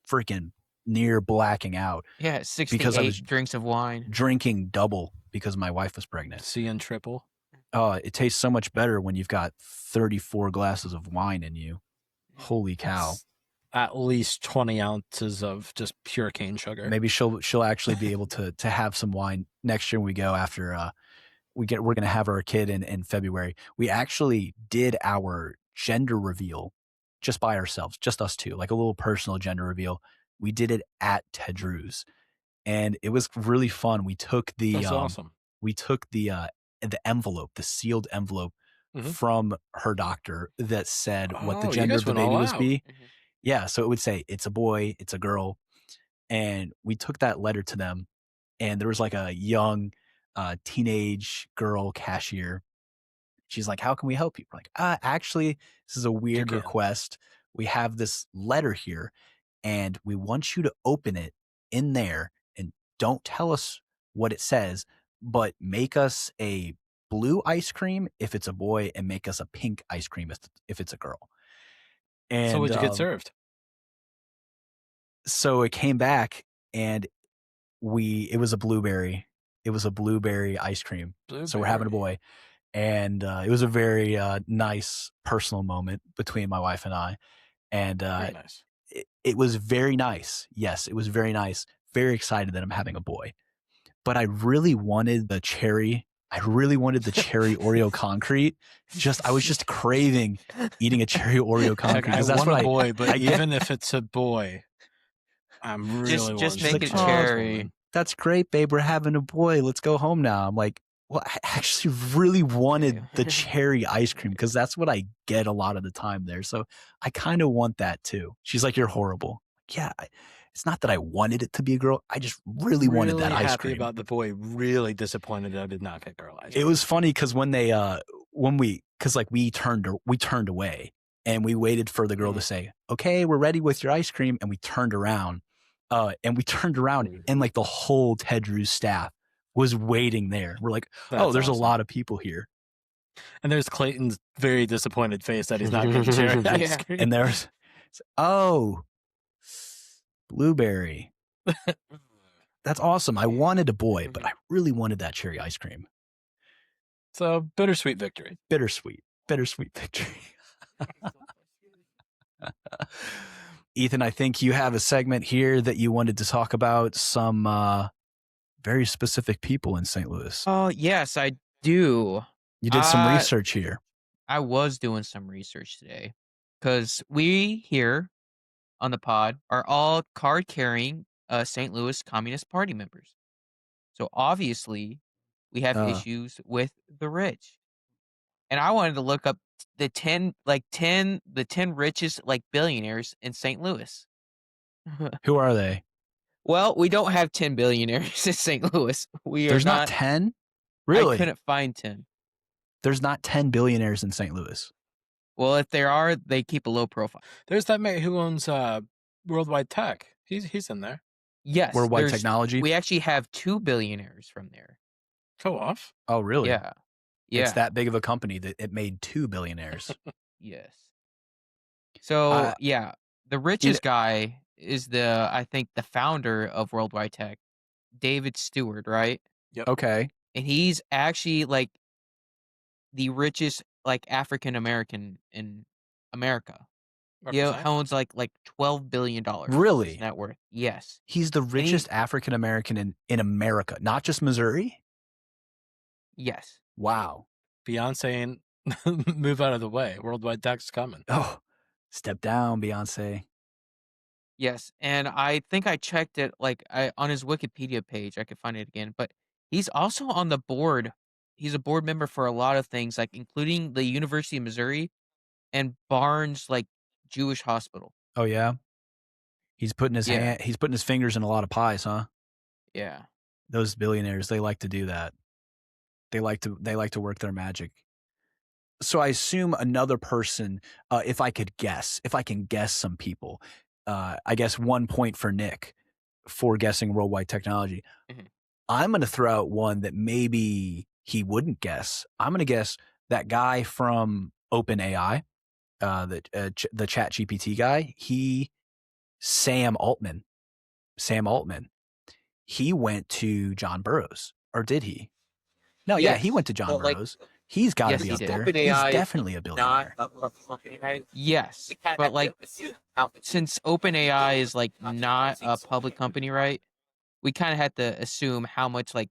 freaking near blacking out. Yeah, 68 drinks of wine. Drinking double because my wife was pregnant. Seeing triple. Oh, it tastes so much better when you've got 34 glasses of wine in you. Holy cow. At least 20 ounces of just pure cane sugar. Maybe she'll actually be able to have some wine next year when we go after we're going to have our kid in February. We actually did our gender reveal just by ourselves, just us two, like a little personal gender reveal. We did it at Ted Drew's, and it was really fun. We took That's awesome. We took the envelope, the sealed envelope from her doctor that said what the gender of the baby was be. Yeah, so it would say it's a boy, it's a girl, and we took that letter to them, and there was like a young teenage girl cashier. She's like, how can we help you? We're like, actually, this is a weird request. We have this letter here, and we want you to open it in there and don't tell us what it says, but make us a blue ice cream if it's a boy and make us a pink ice cream if it's a girl. And so what'd you get served? So it came back and it was a blueberry. It was a blueberry ice cream. So we're having a boy. And it was a very nice personal moment between my wife and I. And very nice. It was very nice. Yes, it was very nice. Very excited that I'm having a boy. But I really wanted the cherry. I really wanted the cherry Oreo concrete. I was just craving eating a cherry Oreo concrete. I want a boy, but even if it's a boy, I'm really just make it cherry. That's great, babe. We're having a boy. Let's go home now. I'm like, well, I actually really wanted the cherry ice cream because that's what I get a lot of the time there. So I kind of want that too. She's like, you're horrible. Yeah, it's not that I wanted it to be a girl. I just really wanted that ice cream. Happy about the boy. Really disappointed that I did not get girl ice cream. It was funny because when we turned away and we waited for the girl to say, okay, we're ready with your ice cream. And we turned around. And like the whole Ted Drew's staff was waiting there. We're like, there's awesome. A lot of people here. And there's Clayton's very disappointed face that he's not getting cherry ice cream. And there's, blueberry. That's awesome. I wanted a boy, but I really wanted that cherry ice cream. So bittersweet victory. Bittersweet victory. Ethan, I think you have a segment here that you wanted to talk about some very specific people in St. Louis. Oh, yes, I do. You did some research here. I was doing some research today because we here on the pod are all card-carrying St. Louis Communist Party members. So obviously, we have issues with the rich. And I wanted to look up the 10 richest billionaires in St. Louis. Who are they? Well, we don't have 10 billionaires in St. Louis. There's not 10? Really? I couldn't find 10. There's not 10 billionaires in St. Louis. Well, if there are, they keep a low profile. There's that mate who owns Worldwide Tech. He's in there. Yes. Worldwide Technology? We actually have 2 billionaires from there. Go off. Oh, really? Yeah. It's that big of a company that it made 2 billionaires. Yes. So, the richest guy is I think the founder of Worldwide Tech, David Stewart, right? Yep. Okay. And he's actually like the richest like African American in America. He owns like $12 billion. Really? His net worth. Yes. He's the richest African American in America, not just Missouri. Yes. Wow. Beyonce ain't move out of the way. Worldwide Tech's coming. Oh, step down, Beyonce. Yes, and I think I checked it like on his Wikipedia page. I could find it again, but he's also on the board. He's a board member for a lot of things, like including the University of Missouri and Barnes like Jewish Hospital. Oh yeah. He's putting his he's putting his fingers in a lot of pies, huh? Yeah. Those billionaires, they like to do that. They like to work their magic. So I assume another person, if I can guess some people, I guess 1 point for Nick for guessing Worldwide Technology. Mhm. I'm going to throw out one that maybe he wouldn't guess. I'm going to guess that guy from OpenAI, the ChatGPT guy. Sam Altman. He went to John Burroughs, or did he? No, yeah, he went to John Burroughs. He's got to Yes, be he up did. there. OpenAI He's definitely a billionaire. Yes, but like since OpenAI is like not a public company, right? We kind of had to assume how much like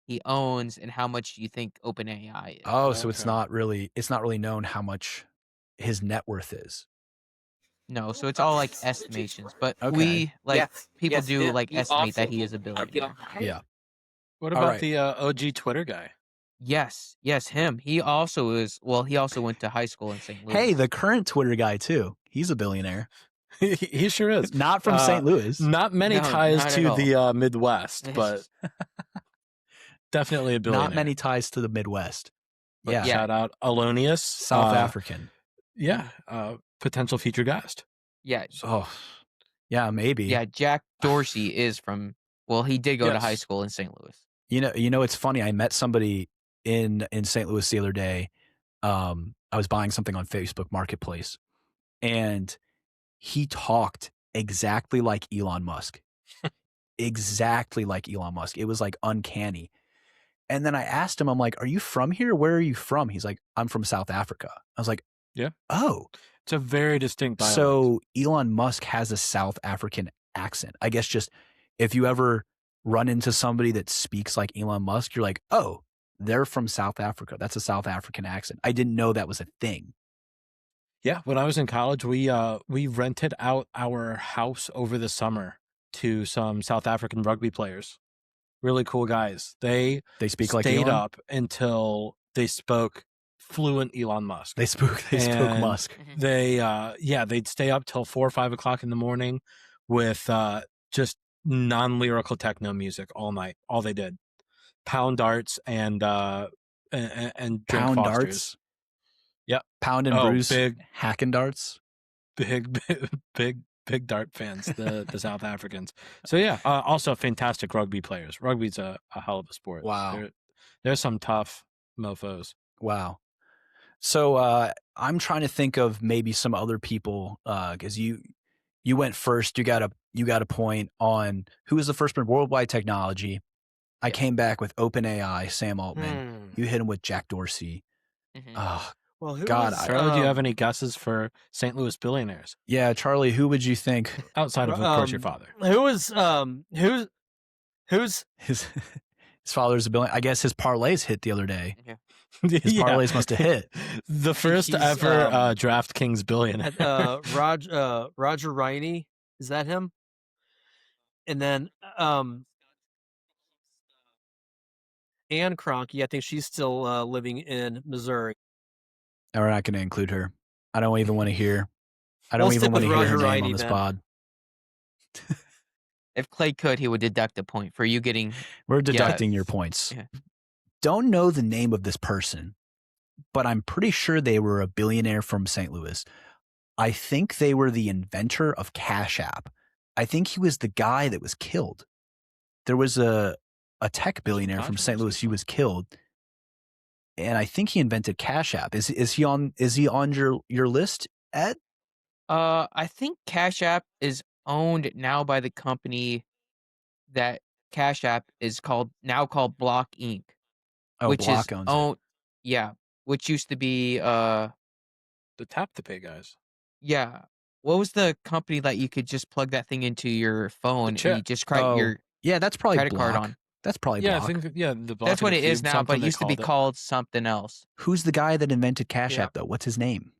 he owns and how much you think OpenAI is. Oh, so it's not really known how much his net worth is. No, so it's all like estimations, but Okay. we like people do like estimate that he is a billionaire. Yeah. What All about right. the OG Twitter guy? Yes, him. He also is. Well, he also went to high school in St. Louis. Hey, the current Twitter guy too. He's a billionaire. He sure is. Not from St. Louis. Not many No, ties not to at the Midwest, but definitely a billionaire. Not many ties to the Midwest. But Yeah. shout out Alonius, South African. Yeah, potential future guest. Yeah, Oh, yeah, maybe. yeah. Jack Dorsey is from. Well, he did go to Yes. high school in St. Louis. You know, it's funny. I met somebody in St. Louis the other day. I was buying something on Facebook Marketplace, and he talked exactly like Elon Musk. Exactly like Elon Musk. It was like uncanny. And then I asked him, I'm like, "Are you from here? Where are you from?" He's like, "I'm from South Africa." I was like, Yeah. "Oh." It's a very distinct dialect. So Elon Musk has a South African accent. I guess just if you ever run into somebody that speaks like Elon Musk, you're like, "Oh, they're from South Africa. That's a South African accent." I didn't know that was a thing. Yeah, when I was in college, we rented out our house over the summer to some South African rugby players. Really cool guys. They speak like stayed Elon? up until they spoke fluent Elon Musk. They spoke And Musk. They'd stay up till 4 or 5 o'clock in the morning with just non-lyrical techno music all night. All they did, pound darts and drink Pound Fosters. darts. Yep. Pound and Bruce. big hacking darts. big dart fans, the South Africans. So yeah, also fantastic rugby players. Rugby's a hell of a sport. Wow. There's some tough mofos. Wow. So I'm trying to think of maybe some other people because you went first. You got a point on who was the first one, Worldwide Technology. I came back with OpenAI, Sam Altman. You hit him with Jack Dorsey. Well, who God, was, Charlie, do you have any guesses for St. Louis billionaires yeah, Charlie, who would you think? outside of course, your father? Who's His father's a billionaire. I guess his parlays hit the other day. Yeah. His parlays must have hit. The first he's, ever DraftKings billionaire. Roger Riney? Is that him? And then Anne Kroenke, I think she's still living in Missouri. No, we're not going to include her. I don't even want to hear. I We'll don't even stick want to with hear her Roger name on Riney this then. pod. If Clay could, he would deduct a point for you getting. We're deducting your points. Yeah. Don't know the name of this person, but I'm pretty sure they were a billionaire from St. Louis. I think they were the inventor of Cash App. I think he was the guy that was killed. There was a tech billionaire from St. Louis. He was killed, and I think he invented Cash App. Is he on your list, Ed? I think Cash App is owned now by the company that Cash App is called Block Inc. Oh, which is Block owns it. which used to be The Tap to Pay guys. yeah. What was the company that you could just plug that thing into your phone and you just credit your Yeah, that's probably credit card Block. on? That's probably Yeah, Block. I think the Block. That's what it is Cube, now, but it they used to be called something else. Who's the guy that invented Cash Yeah. App though? What's his name?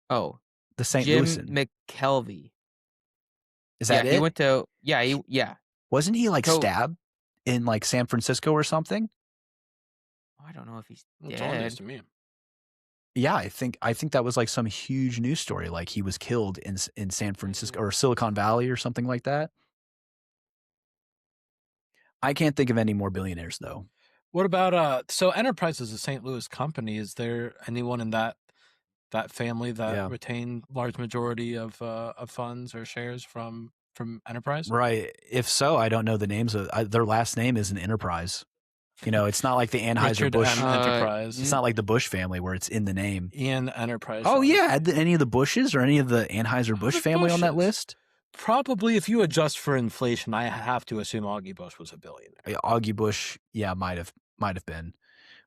Oh, The St. Jim Louisan. McKelvey. Is that Yeah, it? he went to Wasn't he like So- stabbed in like San Francisco or something? I don't know if he's It's all news dead. to me. Yeah, I think that was like some huge news story. Like he was killed in San Francisco or Silicon Valley or something like that. I can't think of any more billionaires though. What about so Enterprise is a St. Louis company? Is there anyone in that family that retained large majority of funds or shares from Enterprise? Right. If so, I don't know the names of their last name isn't Enterprise. You know, it's not like the Anheuser-Busch. Enterprise. It's not like the Bush family where it's in the name. Ian Enterprise. Oh yeah, any of the Bushes or any of the Anheuser-Busch family on that list? Probably, if you adjust for inflation, I have to assume Augie Bush was a billionaire. Augie Bush, yeah, might have been.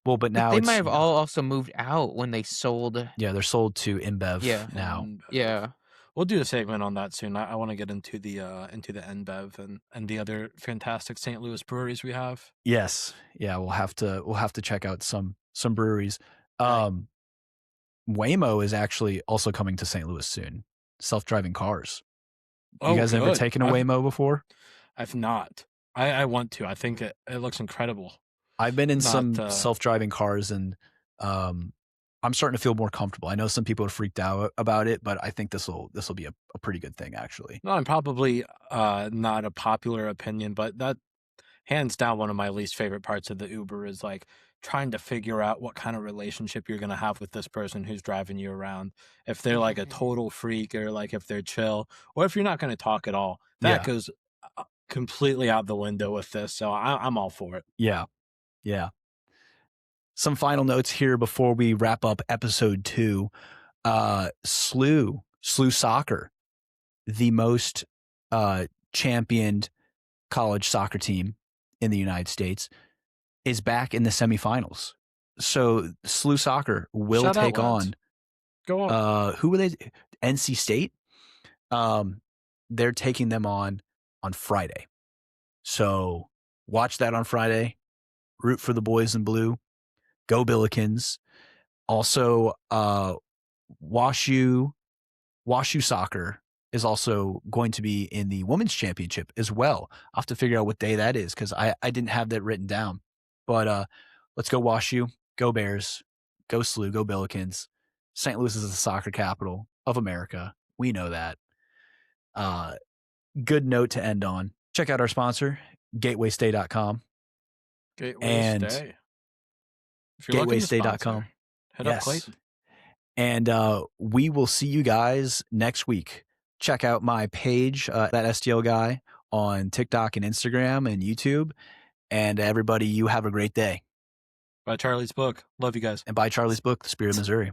Well, but now they might have all also moved out when they sold. Yeah, they're sold to InBev now. Yeah. We'll do a segment on that soon. I want to get into the InBev and the other fantastic St. Louis breweries we have. Yes, yeah, we'll have to check out some breweries. Right. Waymo is actually also coming to St. Louis soon. Self-driving cars. Oh, you guys ever taken a Waymo before? I've not. I want to. I think it looks incredible. I've been in some self-driving cars and I'm starting to feel more comfortable. I know some people are freaked out about it, but I think this will be a pretty good thing actually. No, I'm probably not a popular opinion, but that hands down one of my least favorite parts of the Uber is like trying to figure out what kind of relationship you're going to have with this person who's driving you around. If they're like a total freak or like if they're chill or if you're not going to talk at all, that goes completely out the window with this. So I'm all for it. Yeah. Yeah. Some final notes here before we wrap up episode 2. SLU soccer, the most championed college soccer team in the United States, is back in the semifinals. So SLU soccer will take on. Go on. Who were they? NC State. They're taking them on Friday. So watch that on Friday. Root for the boys in blue. Go Billikens. Also, WashU soccer is also going to be in the women's championship as well. I'll have to figure out what day that is because I didn't have that written down. But let's go WashU. Go Bears. Go SLU. Go Billikens. St. Louis is the soccer capital of America. We know that. Good note to end on. Check out our sponsor, GatewayStay.com. GatewayStay. GatewayStay.com. Head up Clayton. And we will see you guys next week. Check out my page, That STL Guy, on TikTok and Instagram and YouTube. And everybody, you have a great day. Buy Charlie's book. Love you guys. And buy Charlie's book, The Spirit of Missouri.